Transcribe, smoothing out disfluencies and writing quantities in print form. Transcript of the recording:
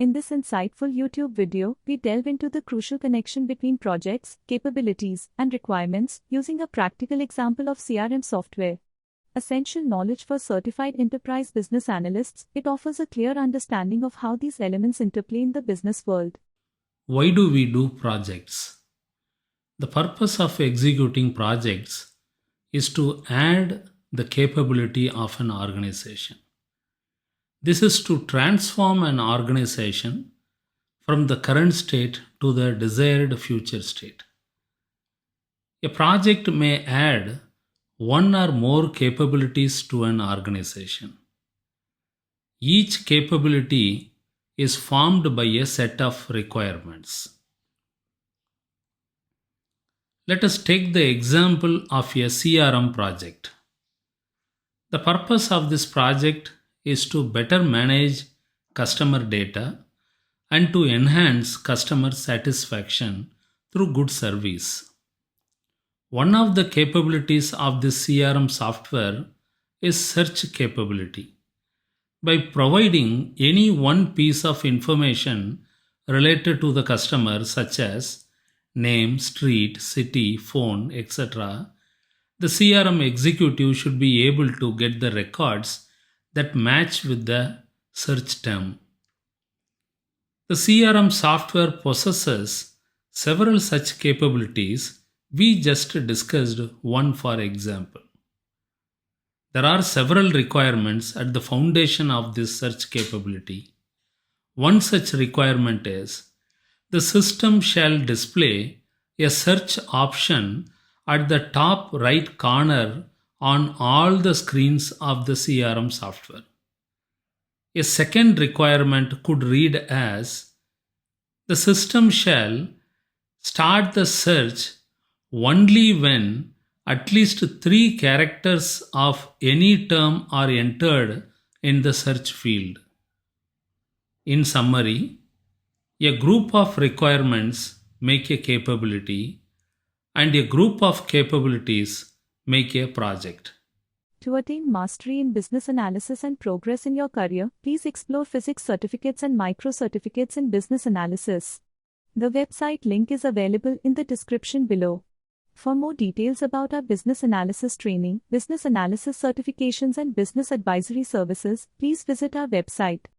In this insightful YouTube video, we delve into the crucial connection between projects, capabilities, and requirements using a practical example of CRM software. Essential knowledge for certified enterprise business analysts, it offers a clear understanding of how these elements interplay in the business world. Why do we do projects? The purpose of executing projects is to add the capability of an organization. This is to transform an organization from the current state to the desired future state. A project may add one or more capabilities to an organization. Each capability is formed by a set of requirements. Let us take the example of a CRM project. The purpose of this project is to better manage customer data and to enhance customer satisfaction through good service. One of the capabilities of this CRM software is search capability. By providing any one piece of information related to the customer, such as name, street, city, phone, etc., the CRM executive should be able to get the records that match with the search term. The CRM software possesses several such capabilities. We just discussed one for example. There are several requirements at the foundation of this search capability. One such requirement is the system shall display a search option at the top right corner on all the screens of the CRM software. A second requirement could read as the system shall start the search only when at least 3 characters of any term are entered in the search field. In summary, a group of requirements make a capability, and a group of capabilities make a project. To attain mastery in business analysis and progress in your career, please explore physics certificates and micro certificates in business analysis. The website link is available in the description below. For more details about our business analysis training, business analysis certifications, and business advisory services, please visit our website.